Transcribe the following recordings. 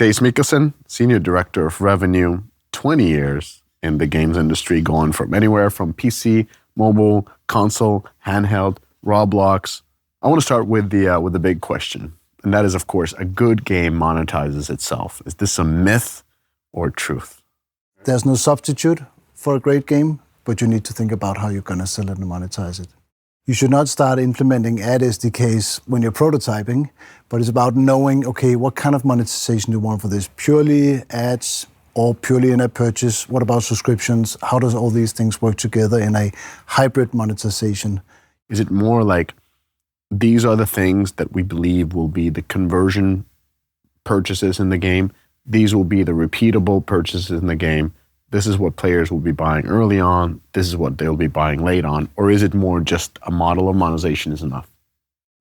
Teis Mikkelsen, Senior Director of Revenue, 20 years in the games industry, going from anywhere from PC, mobile, console, handheld, Roblox. I want to start with the big question, and that is, of course, a good game monetizes itself. Is this a myth or truth? There's no substitute for a great game, but you need to think about how you're going to sell it and monetize it. You should not start implementing ad SDKs when you're prototyping, but it's about knowing, okay, what kind of monetization do you want for this? Purely ads or purely in-app purchase? What about subscriptions? How does all these things work together in a hybrid monetization? Is it more like these are the things that we believe will be the conversion purchases in the game? These will be the repeatable purchases in the game. This is what players will be buying early on. This is what they'll be buying late on. Or is it more just a model of monetization is enough?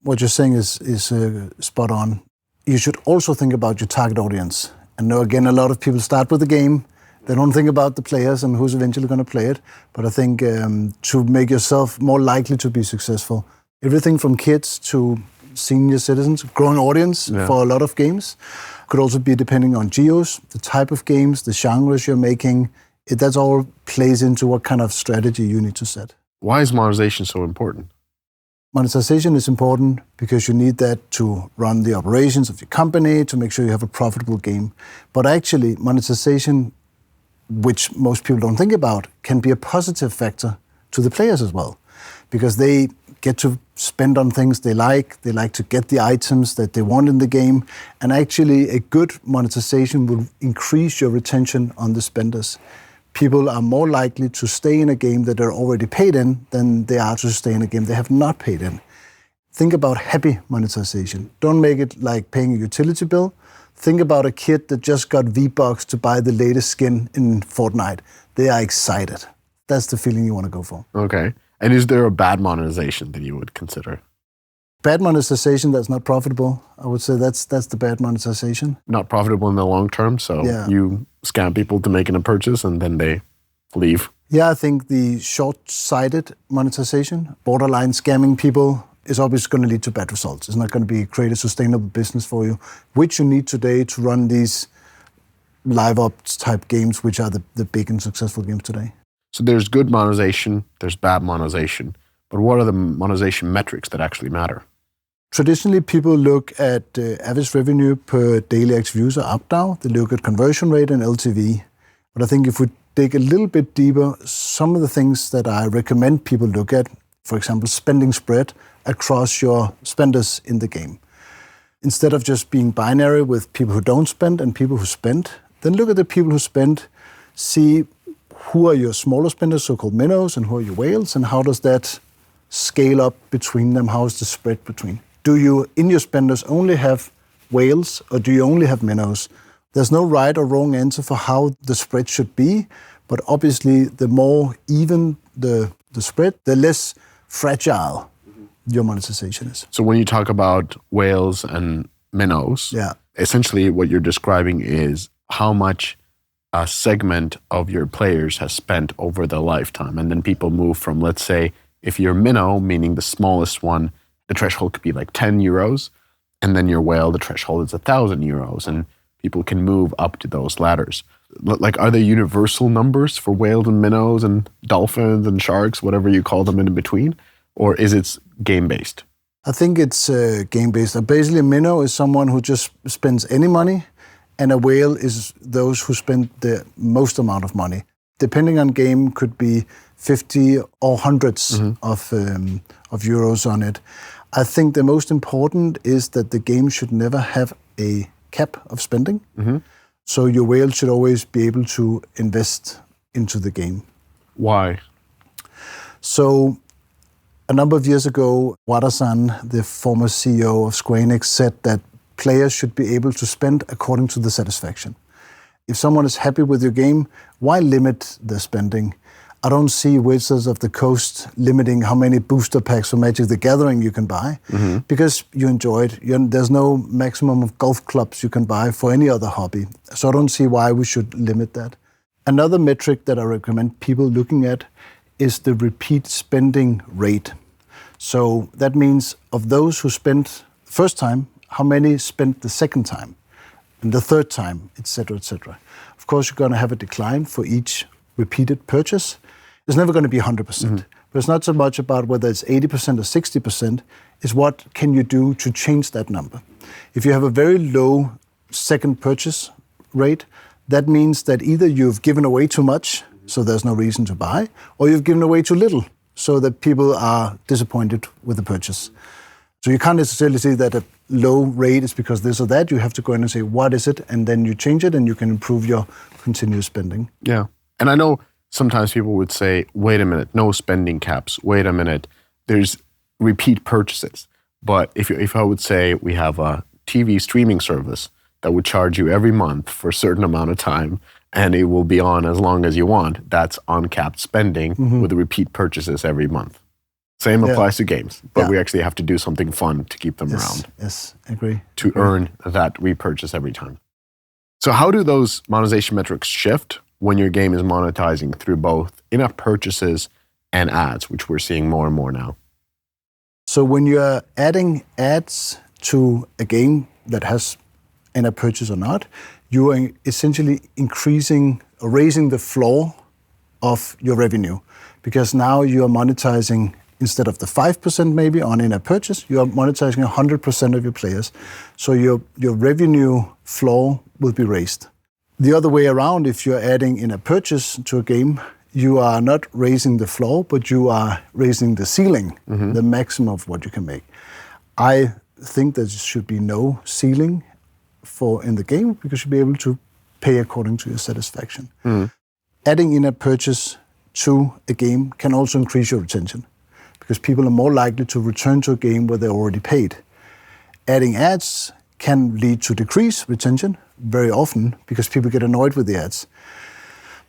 What you're saying is spot on. You should also think about your target audience. And now again, a lot of people start with the game. They don't think about the players and who's eventually going to play it. But I think to make yourself more likely to be successful, everything from kids to senior citizens, growing audience for a lot of games. Could also be depending on geos, the type of games, the genres you're making. That all plays into what kind of strategy you need to set. Why is monetization so important? Monetization is important because you need that to run the operations of your company, to make sure you have a profitable game. But actually, monetization, which most people don't think about, can be a positive factor to the players as well. Because they get to spend on things they like to get the items that they want in the game, and actually a good monetization will increase your retention on the spenders. People are more likely to stay in a game that they're already paid in than they are to stay in a game they have not paid in. Think about happy monetization. Don't make it like paying a utility bill. Think about a kid that just got V-Bucks to buy the latest skin in Fortnite. They are excited. That's the feeling you want to go for. Okay. And is there a bad monetization that you would consider? Bad monetization that's not profitable, I would say that's the bad monetization. Not profitable in the long term, so you scam people to making a purchase and then they leave. Yeah, I think the short-sighted monetization, borderline scamming people, is obviously going to lead to bad results. It's not going to create a sustainable business for you, which you need today to run these live ops type games, which are the big and successful games today. So there's good monetization, there's bad monetization, but what are the monetization metrics that actually matter? Traditionally, people look at average revenue per daily active user, ARPDAU. They look at conversion rate and LTV. But I think if we dig a little bit deeper, some of the things that I recommend people look at, for example, spending spread across your spenders in the game. Instead of just being binary with people who don't spend and people who spend, then look at the people who spend, see who are your smaller spenders, so-called minnows, and who are your whales, and how does that scale up between them? How is the spread between? Do you, in your spenders, only have whales, or do you only have minnows? There's no right or wrong answer for how the spread should be, but obviously the more even the spread, the less fragile your monetization is. So when you talk about whales and minnows, essentially what you're describing is how much a segment of your players has spent over their lifetime. And then people move from, let's say, if you're minnow, meaning the smallest one, the threshold could be like 10 euros. And then your whale, the threshold is 1,000 euros. And people can move up to those ladders. Like, are there universal numbers for whales and minnows and dolphins and sharks, whatever you call them in between? Or is it game-based? I think it's game-based. Basically, a minnow is someone who just spends any money, and a whale is those who spend the most amount of money. Depending on game, could be 50 or hundreds of euros on it. I think the most important is that the game should never have a cap of spending. So your whale should always be able to invest into the game. Why? So a number of years ago, Wada-san, the former CEO of Square Enix, said that players should be able to spend according to the satisfaction. If someone is happy with your game, why limit their spending? I don't see Wizards of the Coast limiting how many booster packs for Magic the Gathering you can buy, because you enjoy it. There's no maximum of golf clubs you can buy for any other hobby. So I don't see why we should limit that. Another metric that I recommend people looking at is the repeat spending rate. So that means of those who spent first time, how many spent the second time? and the third time, etc., etc. Of course, you're going to have a decline for each repeated purchase. It's never going to be 100%, but it's not so much about whether it's 80% or 60%, it's what can you do to change that number. If you have a very low second purchase rate, that means that either you've given away too much, so there's no reason to buy, or you've given away too little, so that people are disappointed with the purchase. So you can't necessarily say that a low rate is because this or that. You have to go in and say, what is it? And then you change it and you can improve your continuous spending. Yeah. And I know sometimes people would say, wait a minute, no spending caps. Wait a minute, there's repeat purchases. But if I would say we have a TV streaming service that would charge you every month for a certain amount of time and it will be on as long as you want, that's uncapped spending with repeat purchases every month. Same applies to games, but we actually have to do something fun to keep them around. Yes, agree. To earn that repurchase every time. So how do those monetization metrics shift when your game is monetizing through both in-app purchases and ads, which we're seeing more and more now? So when you're adding ads to a game that has in-app purchase or not, you are essentially increasing or raising the floor of your revenue, because now you are monetizing, instead of the 5% maybe on in-app purchase, you are monetizing 100% of your players. So your revenue floor will be raised. The other way around, if you're adding in-app purchase to a game, you are not raising the floor, but you are raising the ceiling, the maximum of what you can make. I think there should be no ceiling in the game, because you should be able to pay according to your satisfaction. Adding in-app purchase to a game can also increase your retention, because people are more likely to return to a game where they're already paid. Adding ads can lead to decreased retention very often, because people get annoyed with the ads.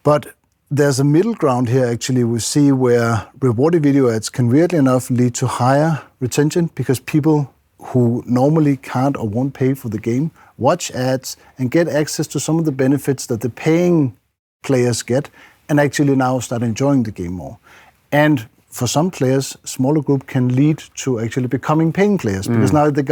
But there's a middle ground here, actually, we see where rewarded video ads can weirdly enough lead to higher retention, because people who normally can't or won't pay for the game watch ads and get access to some of the benefits that the paying players get, and actually now start enjoying the game more. And for some players, smaller group can lead to actually becoming paying players, because now they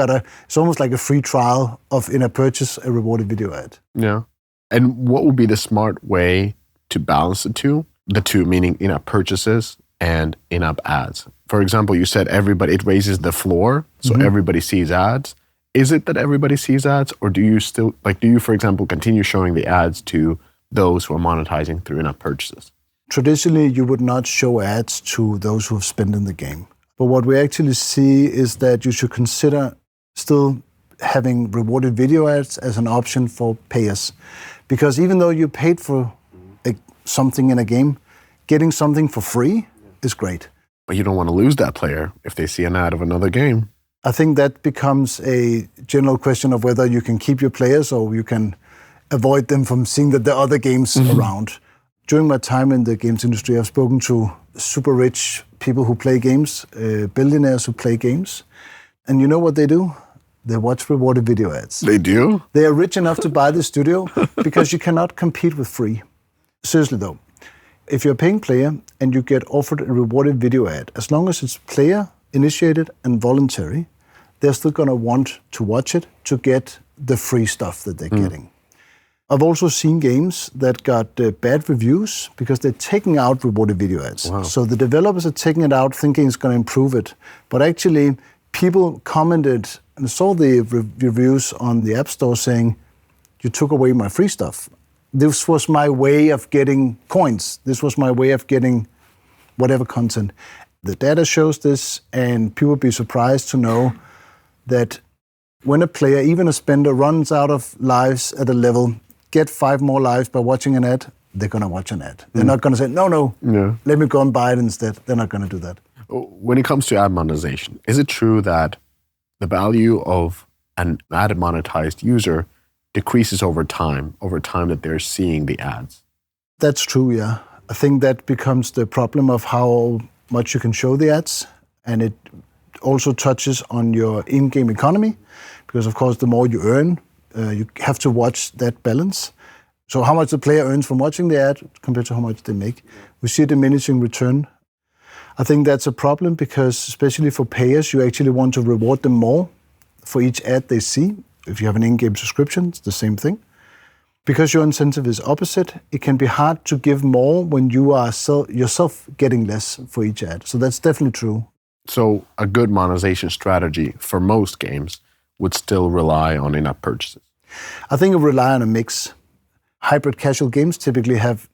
it's almost like a free trial of in-app purchase, a rewarded video ad. Yeah. And what would be the smart way to balance the two, meaning in-app purchases and in-app ads? For example, you said it raises the floor, so everybody sees ads. Is it that everybody sees ads, or do you, for example, continue showing the ads to those who are monetizing through in-app purchases? Traditionally, you would not show ads to those who have spent in the game. But what we actually see is that you should consider still having rewarded video ads as an option for payers. Because even though you paid for something in a game, getting something for free is great. But you don't want to lose that player if they see an ad of another game. I think that becomes a general question of whether you can keep your players or you can avoid them from seeing that there are other games around. During my time in the games industry, I've spoken to super rich people who play games, billionaires who play games. And you know what they do? They watch rewarded video ads. They do? They are rich enough to buy the studio because you cannot compete with free. Seriously though, if you're a paying player and you get offered a rewarded video ad, as long as it's player-initiated and voluntary, they're still going to want to watch it to get the free stuff that they're getting. I've also seen games that got bad reviews because they're taking out rewarded video ads. Wow. So the developers are taking it out thinking it's going to improve it. But actually, people commented and saw the reviews on the App Store saying, you took away my free stuff. This was my way of getting coins. This was my way of getting whatever content. The data shows this, and people would be surprised to know that when a player, even a spender, runs out of lives at a level, get 5 more lives by watching an ad, they're going to watch an ad. They're not going to say, no, let me go and buy it instead. They're not going to do that. When it comes to ad monetization, is it true that the value of an ad monetized user decreases over time that they're seeing the ads? That's true, yeah. I think that becomes the problem of how much you can show the ads, and it also touches on your in-game economy, because of course the more you earn, you have to watch that balance. So how much the player earns from watching the ad compared to how much they make. We see a diminishing return. I think that's a problem because, especially for payers, you actually want to reward them more for each ad they see. If you have an in-game subscription, it's the same thing. Because your incentive is opposite, it can be hard to give more when you are yourself getting less for each ad. So that's definitely true. So a good monetization strategy for most games would still rely on in-app purchases. I think it rely on a mix. Hybrid casual games typically have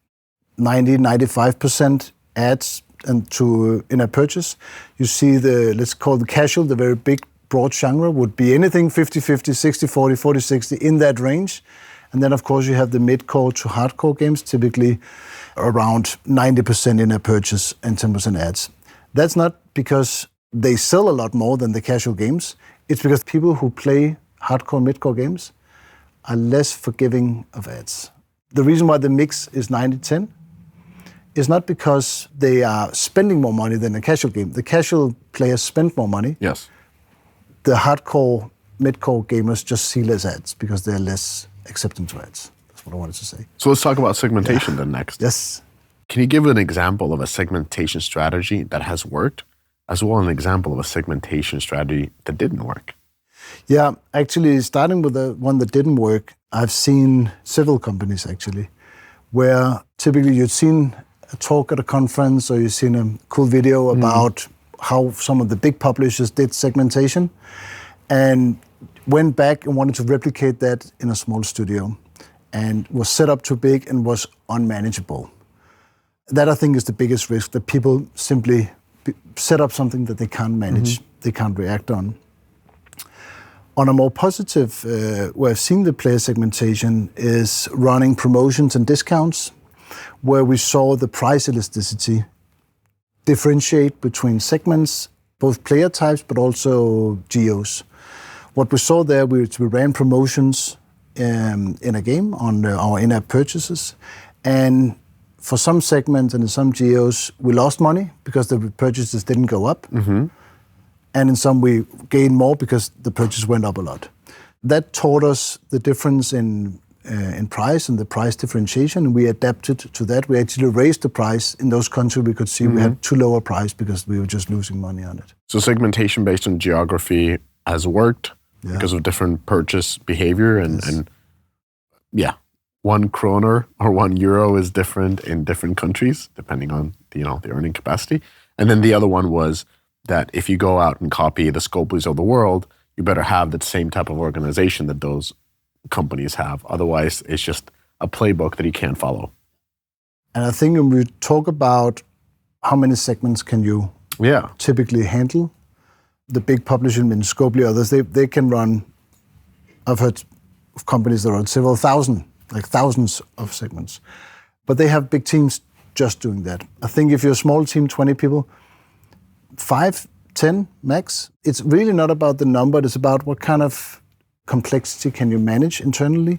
90-95% ads and to in-app purchase. You see let's call the casual, the very big, broad genre would be anything 50-50, 60-40, 40-60, in that range. And then, of course, you have the mid-core to hardcore games, typically around 90% in-app purchase and 10% ads. That's not because they sell a lot more than the casual games. It's because people who play hardcore, mid-core games are less forgiving of ads. The reason why the mix is 90-10 is not because they are spending more money than a casual game. The casual players spend more money. Yes. The hardcore, mid-core gamers just see less ads because they're less accepting to ads. That's what I wanted to say. So let's talk about segmentation then next. Yes. Can you give an example of a segmentation strategy that has worked, as well as an example of a segmentation strategy that didn't work? Yeah, actually, starting with the one that didn't work, I've seen several companies actually, where typically you'd seen a talk at a conference or you've seen a cool video about how some of the big publishers did segmentation and went back and wanted to replicate that in a small studio and was set up too big and was unmanageable. That, I think, is the biggest risk, that people simply set up something that they can't manage, they can't react on. On a more positive way of seeing the player segmentation is running promotions and discounts, where we saw the price elasticity differentiate between segments, both player types, but also geos. What we saw there, we ran promotions in a game on our in-app purchases, and for some segments and in some geos, we lost money because the purchases didn't go up. And in some, we gained more because the purchase went up a lot. That taught us the difference in price and the price differentiation, and we adapted to that. We actually raised the price in those countries we could see we had too low a price because we were just losing money on it. So segmentation based on geography has worked because of different purchase behavior, and 1 kroner or €1 is different in different countries depending on the earning capacity. And then the other one was that if you go out and copy the Scopely's of the world, you better have the same type of organization that those companies have. Otherwise, it's just a playbook that you can't follow. And I think when we talk about how many segments can you typically handle, the big publishers in Scopely, others, they can run, I've heard of companies that run several thousand, like thousands of segments. But they have big teams just doing that. I think if you're a small team, 20 people, 5, 10 max, it's really not about the number, it's about what kind of complexity can you manage internally.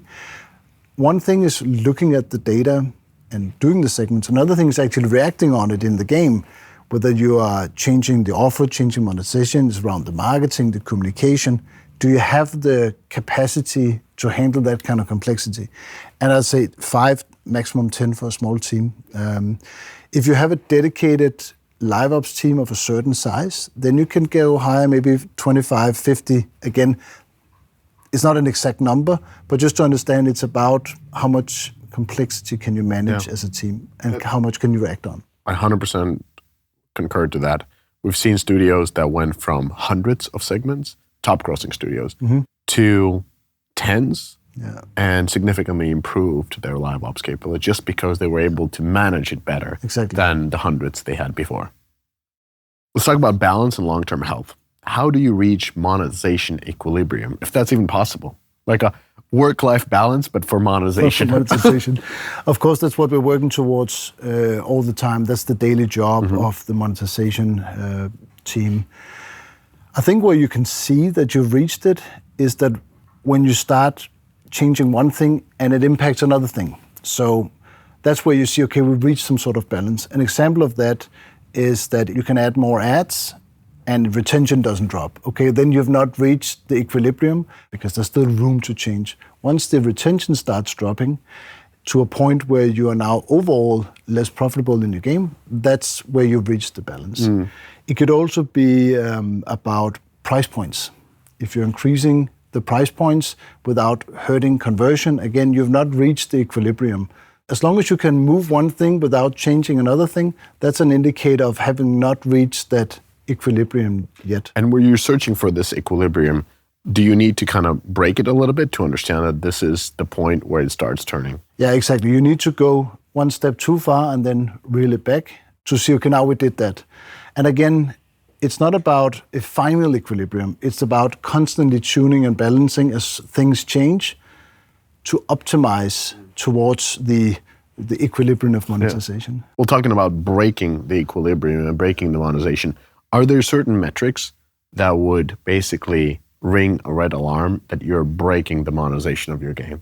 One thing is looking at the data and doing the segments. Another thing is actually reacting on it in the game, whether you are changing the offer, changing monetization, it's around the marketing, the communication. Do you have the capacity to handle that kind of complexity? And I'd say 5, maximum 10 for a small team. If you have a dedicated live ops team of a certain size, then you can go higher, maybe 25, 50. Again, it's not an exact number, but just to understand, it's about how much complexity can you manage as a team and how much can you react on. I 100% concur to that. We've seen studios that went from hundreds of segments, top grossing studios, to tens and significantly improved their live ops capability just because they were able to manage it better than the hundreds they had before. Let's talk about balance and long-term health. How do you reach monetization equilibrium, if that's even possible? Like a work-life balance, but for monetization. Of course, that's what we're working towards all the time. That's the daily job of the monetization team. I think where you can see that you've reached it is that when you start changing one thing and it impacts another thing. So that's where you see, okay, we've reached some sort of balance. An example of that is that you can add more ads and retention doesn't drop. Okay, then you've not reached the equilibrium because there's still room to change. Once the retention starts dropping to a point where you are now overall less profitable in your game, that's where you've reached the balance. It could also be about price points. If you're increasing the price points without hurting conversion. Again, you've not reached the equilibrium. As long as you can move one thing without changing another thing, that's an indicator of having not reached that equilibrium yet. And where you're searching for this equilibrium, do you need to kind of break it a little bit to understand that this is the point where it starts turning? Yeah, exactly. You need to go one step too far and then reel it back to see, okay, now we did that. And again, it's not about a final equilibrium. It's about constantly tuning and balancing as things change to optimize towards the equilibrium of monetization. Yeah. Well, talking about breaking the equilibrium and breaking the monetization, are there certain metrics that would basically ring a red alarm that you're breaking the monetization of your game?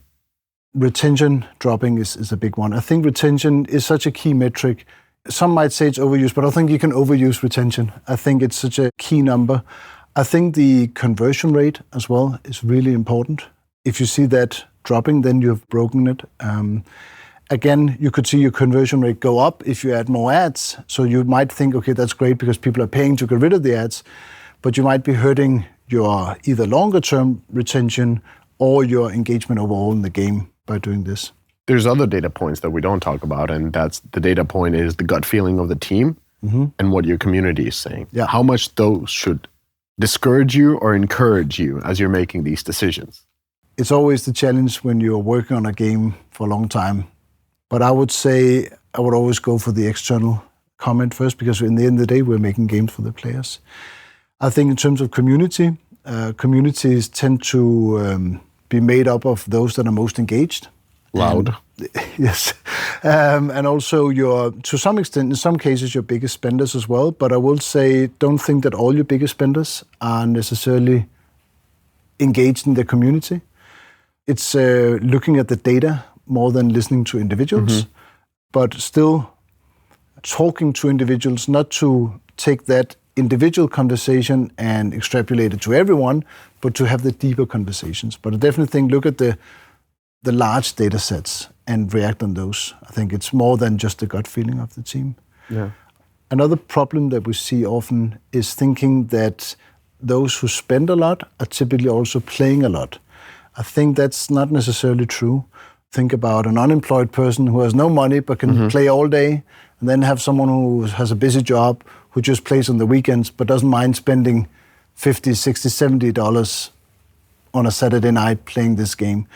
Retention dropping is a big one. I think retention is such a key metric. Some might say it's overused, but I think you can overuse retention. I think it's such a key number. I think the conversion rate as well is really important. If you see that dropping, then you've broken it. Again, you could see your conversion rate go up if you add more ads. So you might think, okay, that's great because people are paying to get rid of the ads, but you might be hurting your either longer term retention or your engagement overall in the game by doing this. There's other data points that we don't talk about, and that's the data point is the gut feeling of the team and what your community is saying. Yeah. How much those should discourage you or encourage you as you're making these decisions? It's always the challenge when you're working on a game for a long time. But I would say I would always go for the external comment first, because in the end of the day, we're making games for the players. I think in terms of community, communities tend to be made up of those that are most engaged. Loud. Yes. And also to some extent, in some cases, your biggest spenders as well. But I will say, don't think that all your biggest spenders are necessarily engaged in the community. It's looking at the data more than listening to individuals, but still talking to individuals, not to take that individual conversation and extrapolate it to everyone, but to have the deeper conversations. But I definitely think look at the large data sets and react on those. I think it's more than just the gut feeling of the team. Yeah. Another problem that we see often is thinking that those who spend a lot are typically also playing a lot. I think that's not necessarily true. Think about an unemployed person who has no money but can play all day, and then have someone who has a busy job who just plays on the weekends but doesn't mind spending $50, $60, $70 on a Saturday night playing this game.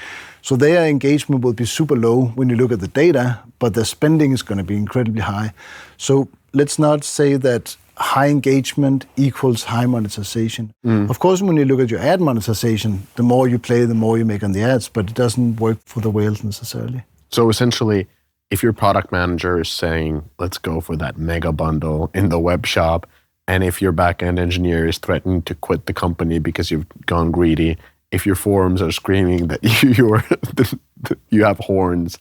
So their engagement will be super low when you look at the data, but their spending is going to be incredibly high. So let's not say that high engagement equals high monetization. Of course, when you look at your ad monetization, the more you play, the more you make on the ads, but it doesn't work for the whales necessarily. So essentially, if your product manager is saying, let's go for that mega bundle in the web shop, and if your back-end engineer is threatening to quit the company because you've gone greedy, if your forums are screaming that you have horns,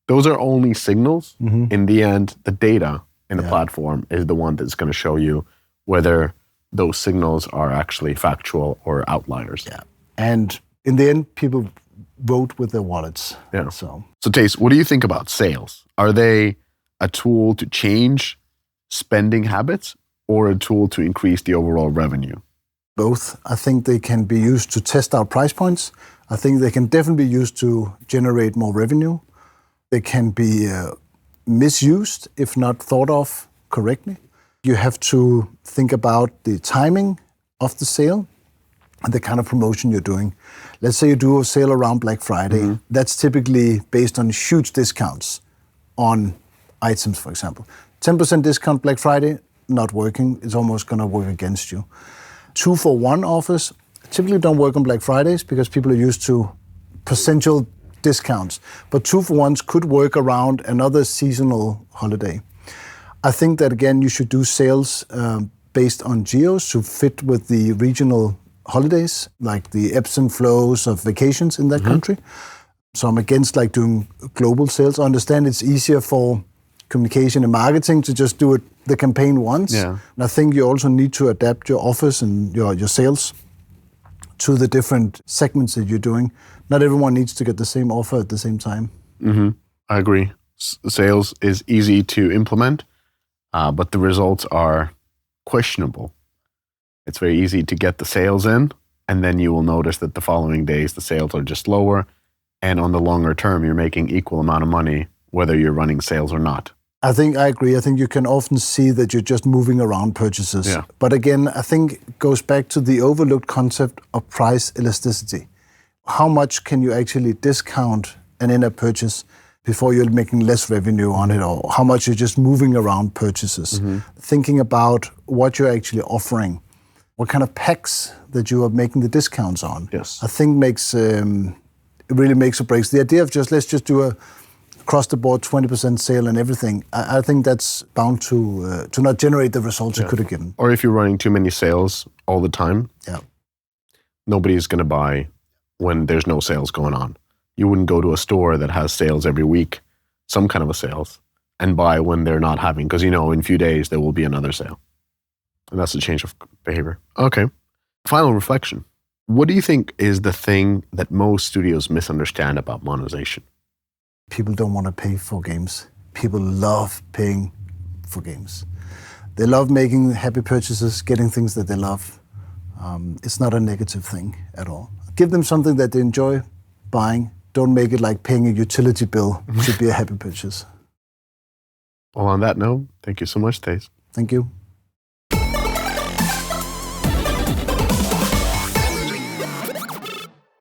those are only signals. In the end, the data in the platform is the one that's going to show you whether those signals are actually factual or outliers. Yeah. And in the end, people vote with their wallets. Yeah. So Teis, what do you think about sales? Are they a tool to change spending habits or a tool to increase the overall revenue? Both. I think they can be used to test out price points. I think they can definitely be used to generate more revenue. They can be misused if not thought of correctly. You have to think about the timing of the sale and the kind of promotion you're doing. Let's say you do a sale around Black Friday. That's typically based on huge discounts on items, for example. 10% discount Black Friday, not working. It's almost going to work against you. 2-for-1 offers typically don't work on Black Fridays because people are used to percentual discounts. But 2-for-1s could work around another seasonal holiday. I think that, again, you should do sales based on geos to fit with the regional holidays, like the ebbs and flows of vacations in that country. So I'm against doing global sales. I understand it's easier for communication and marketing to just do the campaign once. Yeah. And I think you also need to adapt your offers and your sales to the different segments that you're doing. Not everyone needs to get the same offer at the same time. I agree. Sales is easy to implement, but the results are questionable. It's very easy to get the sales in and then you will notice that the following days the sales are just lower, and on the longer term you're making equal amount of money whether you're running sales or not. I think I agree. I think you can often see that you're just moving around purchases. Yeah. But again, I think it goes back to the overlooked concept of price elasticity. How much can you actually discount an in-app purchase before you're making less revenue on it, or how much you're just moving around purchases? Thinking about what you're actually offering, what kind of packs that you are making the discounts on. Yes. I think it really makes or breaks. The idea of let's just do a across the board 20% sale and everything, I think that's bound to not generate the results it could have given. Or if you're running too many sales all the time, nobody's going to buy when there's no sales going on. You wouldn't go to a store that has sales every week, some kind of a sales, and buy when they're not having, because in a few days there will be another sale. And that's a change of behavior. Okay. Final reflection. What do you think is the thing that most studios misunderstand about monetization? People don't want to pay for games. People love paying for games. They love making happy purchases, getting things that they love. It's not a negative thing at all. Give them something that they enjoy buying. Don't make it like paying a utility bill. It should be a happy purchase. Well, on that note, thank you so much, Teis. Thank you.